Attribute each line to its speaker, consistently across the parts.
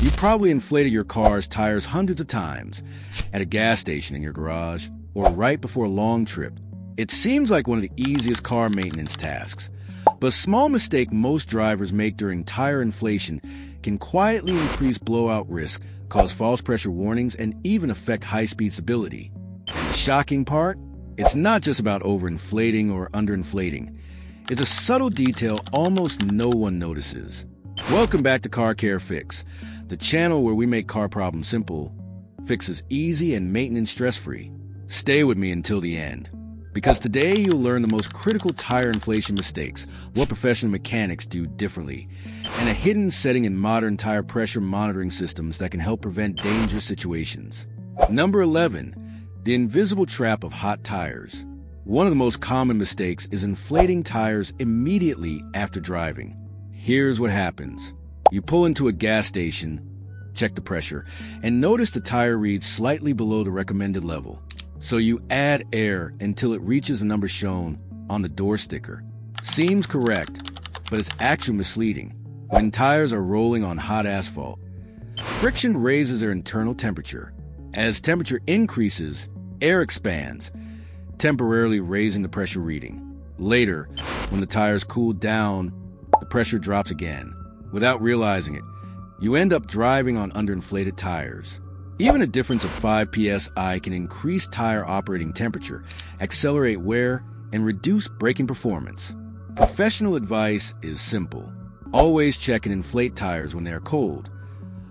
Speaker 1: You probably inflated your car's tires hundreds of times, at a gas station in your garage, or right before a long trip. It seems like one of the easiest car maintenance tasks, but a small mistake most drivers make during tire inflation can quietly increase blowout risk, cause false pressure warnings, and even affect high-speed stability. And the shocking part? It's not just about overinflating or underinflating. It's a subtle detail almost no one notices. Welcome back to carcarefix, the channel where we make car problems simple, fixes easy, and maintenance stress-free. Stay with me until the end, because today you'll learn the most critical tire inflation mistakes, what professional mechanics do differently, and a hidden setting in modern tire pressure monitoring systems that can help prevent dangerous situations. Number 11. The invisible trap of hot tires. One of the most common mistakes is inflating tires immediately after driving. Here's what happens. You pull into a gas station, check the pressure, and notice the tire reads slightly below the recommended level. So you add air until it reaches the number shown on the door sticker. Seems correct, but it's actually misleading. When tires are rolling on hot asphalt, friction raises their internal temperature. As temperature increases, air expands, temporarily raising the pressure reading. Later, when the tires cool down, the pressure drops again. Without realizing it, you end up driving on underinflated tires. Even a difference of 5 psi can increase tire operating temperature, accelerate wear, and reduce braking performance. Professional advice is simple. Always check and inflate tires when they are cold,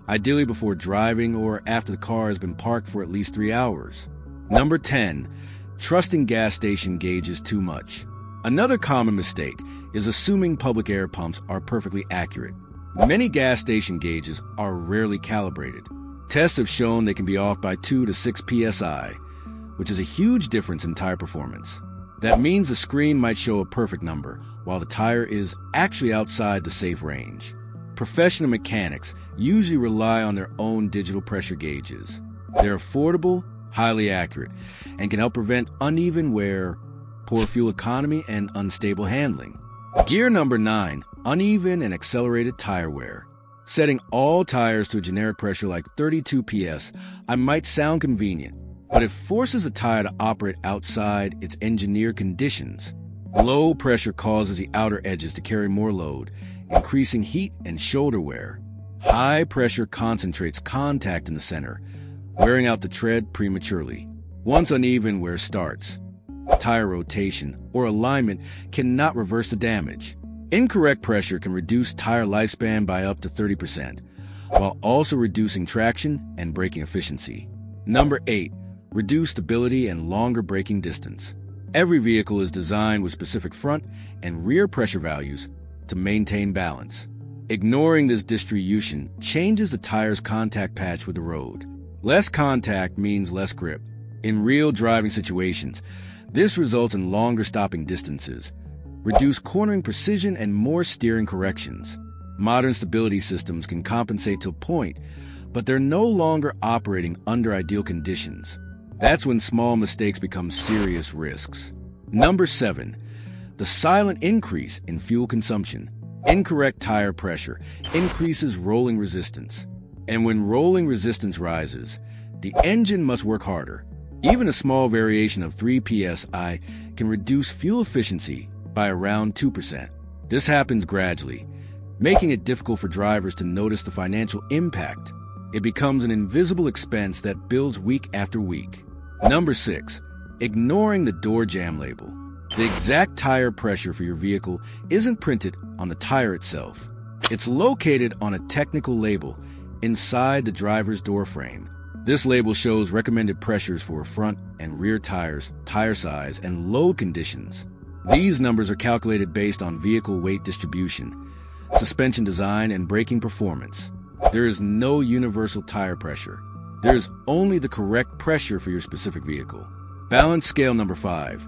Speaker 1: ideally before driving or after the car has been parked for at least 3 hours. Number 10. Trusting gas station gauges too much. Another common mistake is assuming public air pumps are perfectly accurate. Many gas station gauges are rarely calibrated. Tests have shown they can be off by 2 to 6 psi, which is a huge difference in tire performance. That means the screen might show a perfect number, while the tire is actually outside the safe range. Professional mechanics usually rely on their own digital pressure gauges. They're affordable, highly accurate, and can help prevent uneven wear, poor fuel economy, and unstable handling. Gear number 9. Uneven and accelerated tire wear. Setting all tires to a generic pressure like 32 psi might sound convenient, but it forces a tire to operate outside its engineered conditions. Low pressure causes the outer edges to carry more load, increasing heat and shoulder wear. High pressure concentrates contact in the center, wearing out the tread prematurely. Once uneven wear starts, tire rotation or alignment cannot reverse the damage. Incorrect pressure can reduce tire lifespan by up to 30%, while also reducing traction and braking efficiency. Number 8. Reduced stability and longer braking distance. Every vehicle is designed with specific front and rear pressure values to maintain balance. Ignoring this distribution changes the tire's contact patch with the road. Less contact means less grip. In real driving situations, this results in longer stopping distances, reduced cornering precision, and more steering corrections. Modern stability systems can compensate to a point, but they're no longer operating under ideal conditions. That's when small mistakes become serious risks. Number 7. The silent increase in fuel consumption. Incorrect tire pressure increases rolling resistance. And when rolling resistance rises, the engine must work harder. Even a small variation of 3 psi can reduce fuel efficiency by around 2%. This happens gradually, making it difficult for drivers to notice the financial impact. It becomes an invisible expense that builds week after week. Number 6. Ignoring the door jam label. The exact tire pressure for your vehicle isn't printed on the tire itself. It's located on a technical label inside the driver's door frame. This label shows recommended pressures for front and rear tires, tire size, and load conditions. These numbers are calculated based on vehicle weight distribution, suspension design, and braking performance. There is no universal tire pressure. There is only the correct pressure for your specific vehicle. Balance scale number 5.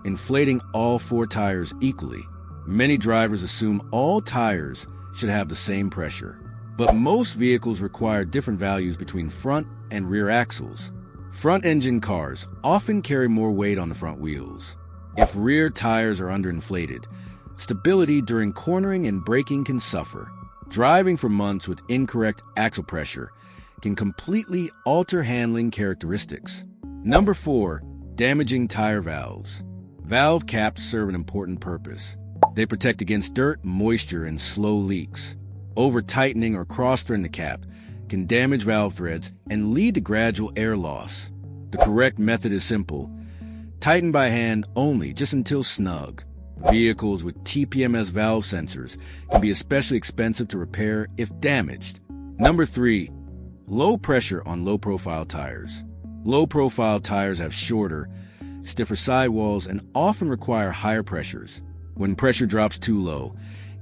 Speaker 1: Inflating all 4 tires equally. Many drivers assume all tires should have the same pressure, but most vehicles require different values between front and rear axles. Front engine cars often carry more weight on the front wheels. If rear tires are underinflated, stability during cornering and braking can suffer. Driving for months with incorrect axle pressure can completely alter handling characteristics. Number 4. Damaging tire valves. Valve caps serve an important purpose. They protect against dirt, moisture, and slow leaks. Over-tightening or cross-threading the cap can damage valve threads and lead to gradual air loss. The correct method is simple. Tighten by hand only, just until snug. Vehicles with TPMS valve sensors can be especially expensive to repair if damaged. Number 3. Low pressure on low-profile tires. Low-profile tires have shorter, stiffer sidewalls and often require higher pressures. When pressure drops too low,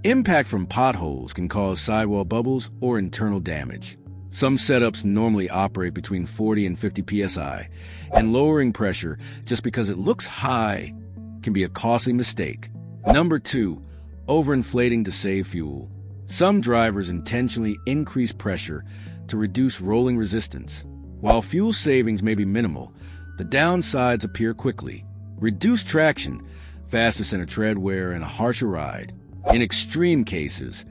Speaker 1: impact from potholes can cause sidewall bubbles or internal damage. Some setups normally operate between 40 and 50 psi, and lowering pressure just because it looks high can be a costly mistake. Number 2. Overinflating to save fuel. Some drivers intentionally increase pressure to reduce rolling resistance. While fuel savings may be minimal, the downsides appear quickly. Reduced traction, faster center tread wear, and a harsher ride. In extreme cases,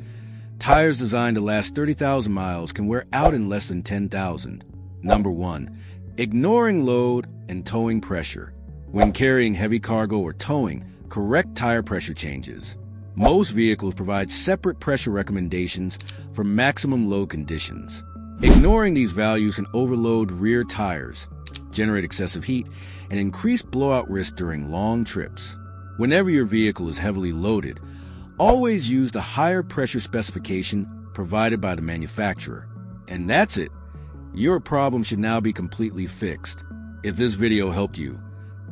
Speaker 1: tires designed to last 30,000 miles can wear out in less than 10,000. Number 1. Ignoring load and towing pressure. When carrying heavy cargo or towing, correct tire pressure changes. Most vehicles provide separate pressure recommendations for maximum load conditions. Ignoring these values can overload rear tires, generate excessive heat, and increase blowout risk during long trips. Whenever your vehicle is heavily loaded, always use the higher pressure specification provided by the manufacturer. And that's it. Your problem should now be completely fixed. If this video helped you,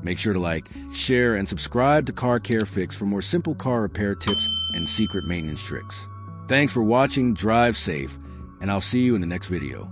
Speaker 1: make sure to like, share, and subscribe to carcarefix for more simple car repair tips and secret maintenance tricks. Thanks for watching, drive safe, and I'll see you in the next video.